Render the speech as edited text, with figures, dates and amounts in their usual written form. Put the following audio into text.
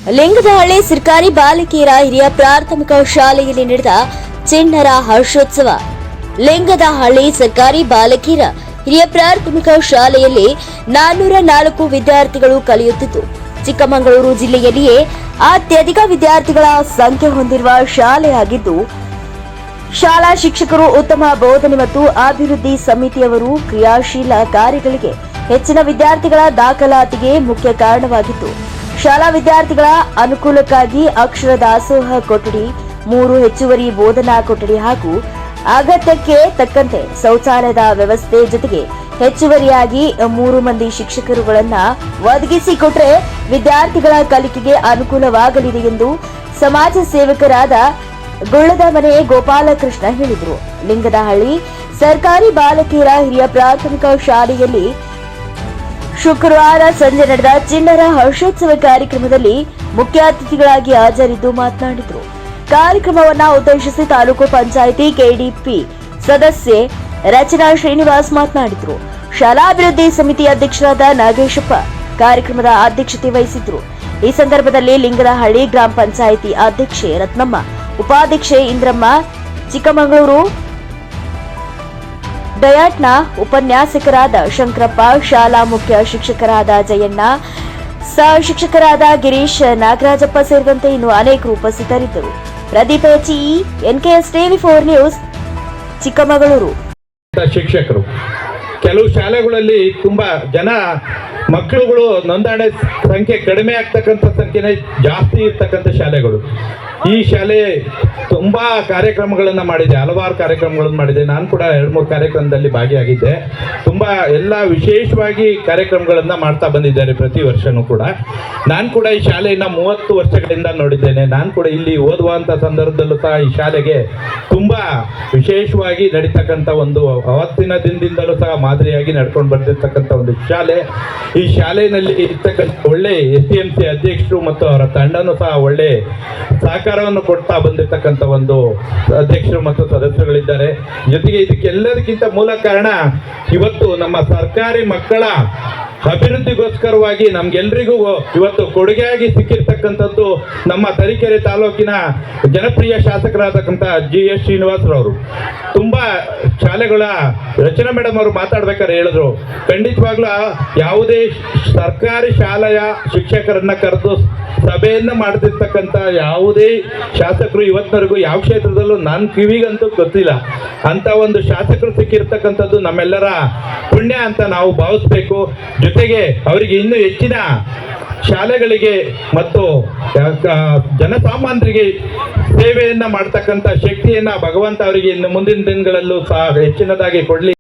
ಲಿಂಗದಹಳ್ಳಿ ಸರ್ಕಾರಿ ಬಾಲಕಿಯರ ಹಿರಿಯ ಪ್ರಾಥಮಿಕ ಶಾಲೆಯಲ್ಲಿ ನಡೆದ ಚಿಣ್ಣರ ಹರ್ಷೋತ್ಸವ. ಲಿಂಗದಹಳ್ಳಿ ಸರ್ಕಾರಿ ಬಾಲಕಿಯರ ಹಿರಿಯ ಪ್ರಾಥಮಿಕ ಶಾಲೆಯಲ್ಲಿ 404 ವಿದ್ಯಾರ್ಥಿಗಳು ಕಲಿಯುತ್ತಿದ್ದು, ಚಿಕ್ಕಮಗಳೂರು ಜಿಲ್ಲೆಯಲ್ಲಿಯೇ ಅತ್ಯಧಿಕ ವಿದ್ಯಾರ್ಥಿಗಳ ಸಂಖ್ಯೆ ಹೊಂದಿರುವ ಶಾಲೆಯಾಗಿದ್ದು, ಶಾಲಾ ಶಿಕ್ಷಕರು ಉತ್ತಮ ಬೋಧನೆ ಮತ್ತು ಅಭಿವೃದ್ಧಿ ಸಮಿತಿಯವರು ಕ್ರಿಯಾಶೀಲ ಕಾರ್ಯಗಳಿಗೆ ಹೆಚ್ಚಿನ ವಿದ್ಯಾರ್ಥಿಗಳ ದಾಖಲಾತಿಗೆ ಮುಖ್ಯ ಕಾರಣವಾಗಿತ್ತು. ಶಾಲಾ ವಿದ್ಯಾರ್ಥಿಗಳ ಅನುಕೂಲಕ್ಕಾಗಿ ಅಕ್ಷರ ದಾಸೋಹ ಕೊಠಡಿ, 3 ಹೆಚ್ಚುವರಿ ಬೋಧನಾ ಕೊಠಡಿ ಹಾಗೂ ಅಗತ್ಯಕ್ಕೆ ತಕ್ಕಂತೆ ಶೌಚಾಲಯದ ವ್ಯವಸ್ಥೆ ಜೊತೆಗೆ ಹೆಚ್ಚುವರಿಯಾಗಿ 3 ಮಂದಿ ಶಿಕ್ಷಕರುಗಳನ್ನ ಒದಗಿಸಿಕೊಟ್ಟರೆ ವಿದ್ಯಾರ್ಥಿಗಳ ಕಲಿಕೆಗೆ ಅನುಕೂಲವಾಗಲಿದೆ ಎಂದು ಸಮಾಜ ಸೇವಕರಾದ ಗುಳ್ಳದ ಮನೆ ಗೋಪಾಲಕೃಷ್ಣ ಹೇಳಿದರು. ಲಿಂಗದಹಳ್ಳಿ ಸರ್ಕಾರಿ ಬಾಲಕಿಯರ ಹಿರಿಯ ಪ್ರಾಥಮಿಕ ಶಾಲೆಯಲ್ಲಿ ಶುಕ್ರವಾರ ಸಂಜೆ ನಡೆದ ಚಿಣ್ಣರ ಹರ್ಷೋತ್ಸವ ಕಾರ್ಯಕ್ರಮದಲ್ಲಿ ಮುಖ್ಯ ಅತಿಥಿಗಳಾಗಿ ಹಾಜರಿದ್ದು ಮಾತನಾಡಿದರು. ಕಾರ್ಯಕ್ರಮವನ್ನು ಉದ್ದೇಶಿಸಿ ತಾಲೂಕು ಪಂಚಾಯಿತಿ ಕೆಡಿಪಿ ಸದಸ್ಯೆ ರಚನಾ ಶ್ರೀನಿವಾಸ್ ಮಾತನಾಡಿದರು. ಶಾಲಾ ಅಭಿವೃದ್ಧಿ ಸಮಿತಿ ಅಧ್ಯಕ್ಷರಾದ ನಾಗೇಶಪ್ಪ ಕಾರ್ಯಕ್ರಮದ ಅಧ್ಯಕ್ಷತೆ ವಹಿಸಿದ್ರು. ಈ ಸಂದರ್ಭದಲ್ಲಿ ಲಿಂಗದಹಳ್ಳಿ ಗ್ರಾಮ ಪಂಚಾಯಿತಿ ಅಧ್ಯಕ್ಷೆ ರತ್ನಮ್ಮ, ಉಪಾಧ್ಯಕ್ಷೆ ಇಂದ್ರಮ್ಮ, ಚಿಕ್ಕಮಗಳೂರು ಡಯಾಟ್ನ ಉಪನ್ಯಾಸಕರಾದ ಶಂಕರಪ್ಪ, ಶಾಲಾ ಮುಖ್ಯ ಶಿಕ್ಷಕರಾದ ಜಯಣ್ಣ, ಸಹ ಶಿಕ್ಷಕರಾದ ಗಿರೀಶ್, ನಾಗರಾಜಪ್ಪ ಸೇರಿದಂತೆ ಇನ್ನು ಅನೇಕರು ಉಪಸ್ಥಿತರಿದ್ದರು. Pradeep H, NKS TV 4 news, Chikkamagaluru. ಶಿಕ್ಷಕರು ಕೆಲವು ಶಾಲೆಗಳಲ್ಲಿ ತುಂಬಾ ಜನ ಮಕ್ಕಳುಗಳು ನೋಂದಣಿ ಸಂಖ್ಯೆ ಕಡಿಮೆ ಆಗ್ತಕ್ಕಂಥ ಸಂಖ್ಯೆನೇ ಜಾಸ್ತಿ ಇರ್ತಕ್ಕಂಥ ಶಾಲೆಗಳು. ಈ ಶಾಲೆ ತುಂಬಾ ಕಾರ್ಯಕ್ರಮಗಳನ್ನು ಮಾಡಿದೆ, ಹಲವಾರು ಕಾರ್ಯಕ್ರಮಗಳನ್ನು ಮಾಡಿದೆ. ನಾನು ಕೂಡ 2-3 ಕಾರ್ಯಕ್ರಮದಲ್ಲಿ ಭಾಗಿಯಾಗಿದ್ದೆ. ತುಂಬಾ ಎಲ್ಲ ವಿಶೇಷವಾಗಿ ಕಾರ್ಯಕ್ರಮಗಳನ್ನು ಮಾಡ್ತಾ ಬಂದಿದ್ದಾರೆ ಪ್ರತಿ ವರ್ಷನೂ ಕೂಡ. ನಾನು ಕೂಡ ಈ ಶಾಲೆಯನ್ನು 30 ವರ್ಷಗಳಿಂದ ನೋಡಿದ್ದೇನೆ. ನಾನು ಕೂಡ ಇಲ್ಲಿ ಓದುವಂಥ ಸಂದರ್ಭದಲ್ಲೂ ಸಹ ಈ ಶಾಲೆಗೆ ತುಂಬಾ ವಿಶೇಷವಾಗಿ ನಡೀತಕ್ಕಂಥ ಒಂದು ಅವತ್ತಿನ ದಿನದಿಂದಲೂ ಸಹ ಮಾದರಿಯಾಗಿ ನಡ್ಕೊಂಡು ಬಂದಿರತಕ್ಕಂಥ ಒಂದು ಶಾಲೆ. ಈ ಶಾಲೆಯಲ್ಲಿ ಇರ್ತಕ್ಕಂಥ ಒಳ್ಳೆ STMC ಅಧ್ಯಕ್ಷರು ಮತ್ತು ಅವರ ತಂಡನೂ ಸಹ ಒಳ್ಳೆ ಸಹಕಾರವನ್ನು ಕೊಡ್ತಾ ಬಂದಿರತಕ್ಕಂಥ ಒಂದು ಅಧ್ಯಕ್ಷರು ಮತ್ತು ಸದಸ್ಯರುಗಳಿದ್ದಾರೆ. ಜೊತೆಗೆ ಇದಕ್ಕೆಲ್ಲದಕ್ಕಿಂತ ಮೂಲ ಕಾರಣ ಇವತ್ತು ನಮ್ಮ ಸರ್ಕಾರಿ ಮಕ್ಕಳ ಅಭಿವೃದ್ಧಿಗೋಸ್ಕರವಾಗಿ ನಮ್ಗೆಲ್ರಿಗೂ ಇವತ್ತು ಕೊಡುಗೆಯಾಗಿ ಸಿಕ್ಕಿರ್ತಕ್ಕಂಥದ್ದು ನಮ್ಮ ತರೀಕೆರೆ ತಾಲೂಕಿನ ಜನಪ್ರಿಯ ಶಾಸಕರಾದಕ್ಕಂಥ GS ಶ್ರೀನಿವಾಸರವರು. ತುಂಬಾ ಶಾಲೆಗಳ ರಚನಾ ಮೇಡಮ್ ಅವರು ಮಾತಾಡ್ಬೇಕಾದ್ರೆ ಹೇಳಿದ್ರು, ಖಂಡಿತವಾಗ್ಲೂ ಯಾವುದೇ ಸರ್ಕಾರಿ ಶಾಲೆಯ ಶಿಕ್ಷಕರನ್ನ ಕರೆದು ಸಭೆಯನ್ನ ಮಾಡ್ತಿರ್ತಕ್ಕಂಥ ಯಾವುದೇ ಶಾಸಕರು ಇವತ್ತಿನವರೆಗೂ ಯಾವ ಕ್ಷೇತ್ರದಲ್ಲೂ ನನ್ನ ಕಿವಿಗಂತೂ ಗೊತ್ತಿಲ್ಲ. ಅಂತ ಒಂದು ಶಾಸಕರು ಸಿಕ್ಕಿರ್ತಕ್ಕಂಥದ್ದು ನಮ್ಮೆಲ್ಲರ ಪುಣ್ಯ ಅಂತ ನಾವು ಭಾವಿಸ್ಬೇಕು. ಜೊತೆಗೆ ಅವರಿಗೆ ಇನ್ನೂ ಹೆಚ್ಚಿನ ಶಾಲೆಗಳಿಗೆ ಮತ್ತು ಜನಸಾಮಾನ್ಯರಿಗೆ ಸೇವೆಯನ್ನ ಮಾಡ್ತಕ್ಕಂಥ ಶಕ್ತಿಯನ್ನ ಭಗವಂತ ಅವರಿಗೆ ಇನ್ನು ಮುಂದಿನ ದಿನಗಳಲ್ಲೂ ಸಹ ಹೆಚ್ಚಿನದಾಗಿ ಕೊಡ್ಲಿ.